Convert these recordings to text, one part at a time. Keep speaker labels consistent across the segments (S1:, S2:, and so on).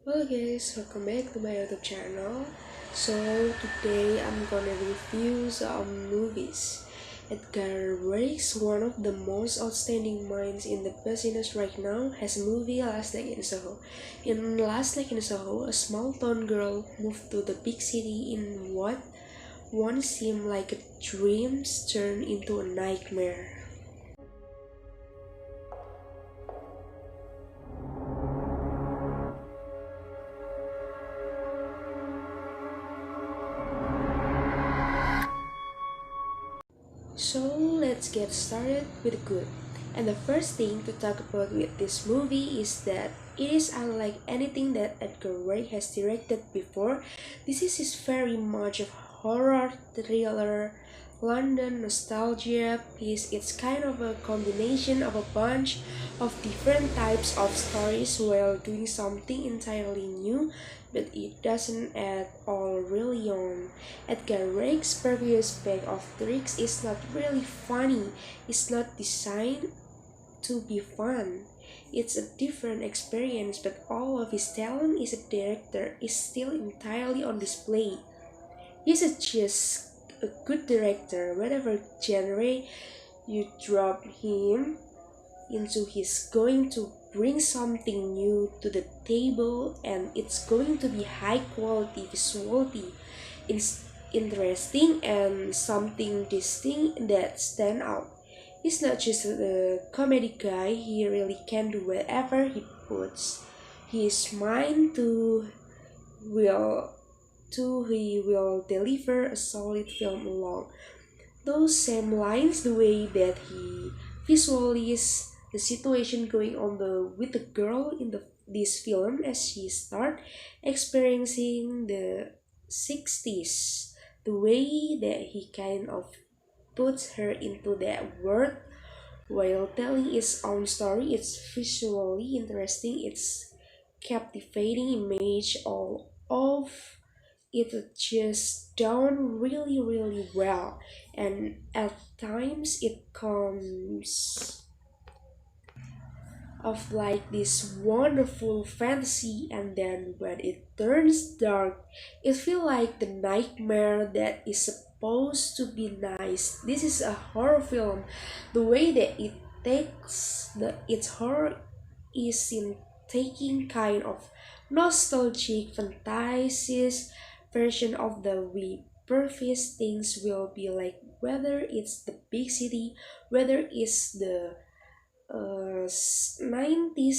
S1: Hello guys, welcome back to my YouTube channel. So today I'm gonna review some movies. Edgar Wright, one of the most outstanding minds in the business right now, has a movie Last Night in Soho. In Last Night in Soho, a small town girl moved to the big city in what once seemed like a dream turned into a nightmare. So let's get started with the good. And the first thing to talk about with this movie is that it is unlike anything that Edgar Wright has directed before. This is very much a horror thriller, London nostalgia piece. It's kind of a combination of a bunch of different types of stories while doing something entirely new, but it doesn't at all really on. Edgar Wright's previous bag of tricks is not really funny. It's not designed to be fun. It's a different experience, but all of his talent as a director is still entirely on display. He's just a good director. Whatever genre you drop him into, he's going to bring something new to the table, and it's going to be high quality visuality. It's interesting and something distinct that stand out. He's not just a comedy guy, he really can do whatever he puts his mind will he will deliver a solid film along those same lines. The way that he visualizes the situation going on with the girl in this film as she start experiencing the 60s, the way that he kind of puts her into that world while telling its own story. It's visually interesting, it's captivating image all of it just done really well, and at times it comes of like this wonderful fantasy, and then when it turns dark it feels like the nightmare that is supposed to be nice. This is a horror film. The way that it takes its horror is in taking kind of nostalgic fantasies version of the way previous things will be like, whether it's the big city, whether it's the 90s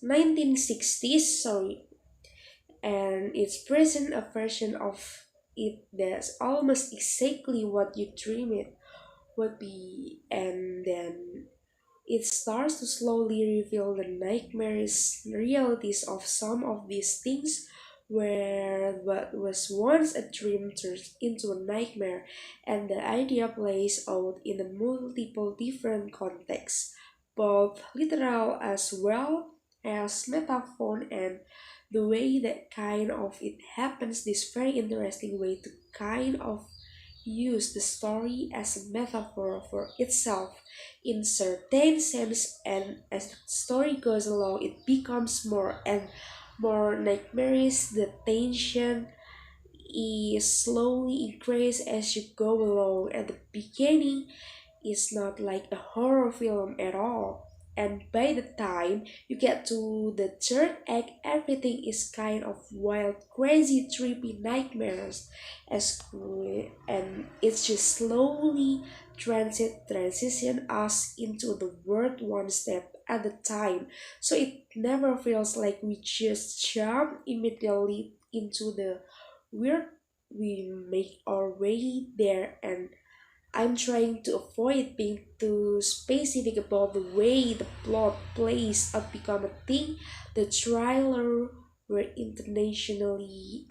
S1: 1960s, sorry, and it's present a version of it that's almost exactly what you dream it would be, and then it starts to slowly reveal the nightmares realities of some of these things, where what was once a dream turns into a nightmare, and the idea plays out in a multiple different contexts, both literal as well as metaphor, and the way that kind of it happens this very interesting way to kind of use the story as a metaphor for itself in certain sense, and as the story goes along it becomes more and more nightmarish. The tension is slowly increased as you go along. At the beginning is not like a horror film at all, and by the time you get to the third act everything is kind of wild, crazy, trippy nightmares and it's just slowly transition us into the world one step at a time. So it never feels like we just jump immediately into the weird. We make our way there, and I'm trying to avoid being too specific about the way the plot plays out become a thing. The trailer were internationally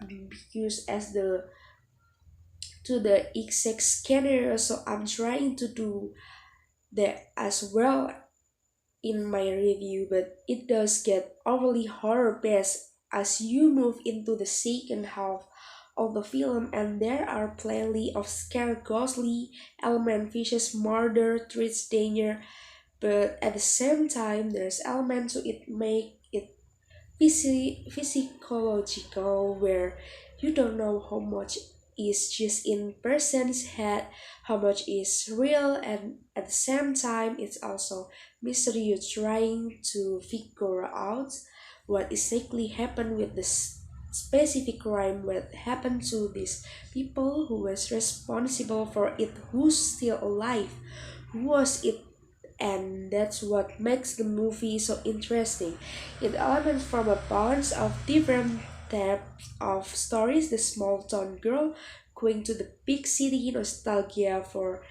S1: used as the to the exact scenario, so I'm trying to do that as well in my review, but it does get overly horror based as you move into the second half of the film, and there are plenty of scary ghostly element, vicious murder, threats, danger, but at the same time there's element to it make it physiological, where you don't know how much is just in person's head, how much is real, and at the same time it's also mystery. You trying to figure out what exactly happened with this specific crime, what happened to these people who was responsible for it, who's still alive, who was it. And that's what makes the movie so interesting. It elements from a bunch of different types of stories: the small town girl going to the big city, nostalgia for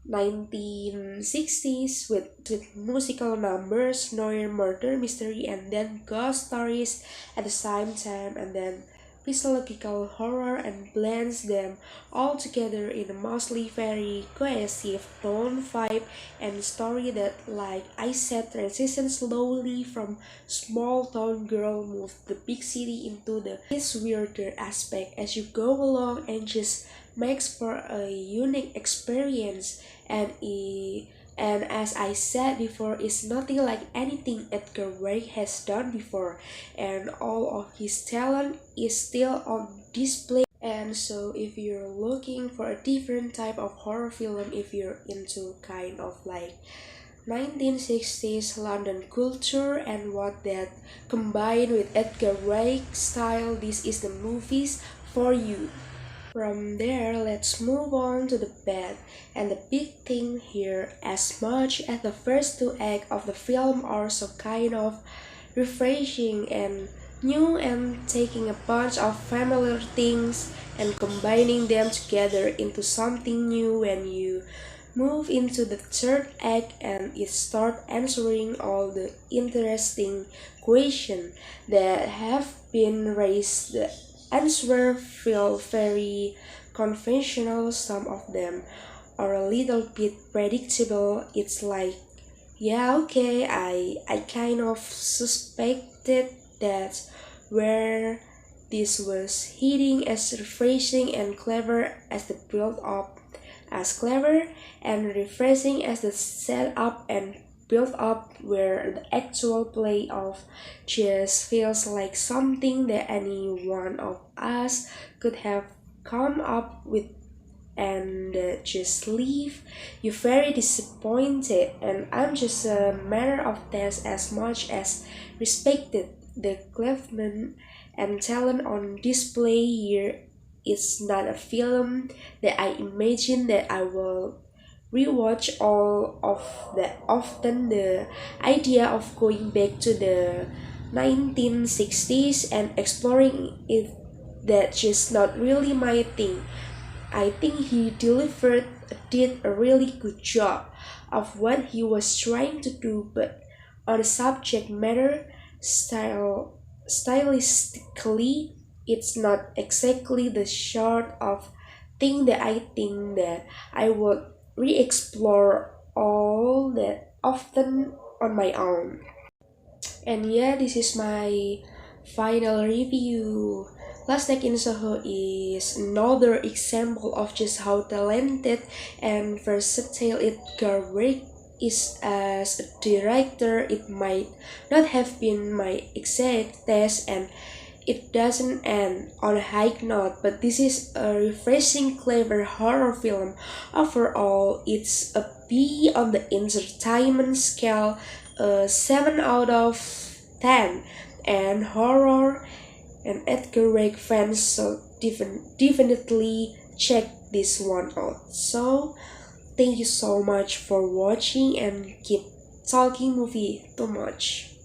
S1: 1960s with musical numbers, noir, murder, mystery, and then ghost stories at the same time, and then psychological horror, and blends them all together in a mostly very cohesive tone, vibe, and story that, like I said, transitions slowly from small town girl move the big city into the this weirder aspect as you go along, and just makes for a unique experience. And as I said before, it's nothing like anything Edgar Wright has done before, and all of his talent is still on display. And so if you're looking for a different type of horror film, if you're into kind of like 1960s London culture and what that combined with Edgar Wright style, this is the movies for you. From there, let's move on to the bed. And the big thing here, as much as the first two acts of the film are so kind of refreshing and new, and taking a bunch of familiar things and combining them together into something new, when you move into the third act and it start answering all the interesting questions that have been raised. The answer feel very conventional, some of them are a little bit predictable. It's like, yeah, okay, I kind of suspected that where this was hitting, as refreshing and clever as the build up, as clever and refreshing as the setup and build up, where the actual play of just feels like something that any one of us could have come up with, and just leave you very disappointed. And I'm just a matter of taste as much as respected the craftman and talent on display here. It's not a film that I imagine that I will rewatch all of that often. The idea of going back to the 1960s and exploring it, that's just not really my thing. I think he did a really good job of what he was trying to do, but on the subject matter, stylistically, it's not exactly the sort of thing that I think that I would re-explore all that often on my own. And yeah, this is my final review. Last Night in Soho is another example of just how talented and versatile Edgar Wright is as a director. It might not have been my exact taste, and it doesn't end on a high note, but this is a refreshing, clever horror film. Overall, it's a B on the entertainment scale, a 7 out of 10, and horror and Edgar Wright fans, so definitely check this one out. So, thank you so much for watching, and keep talking movie too much.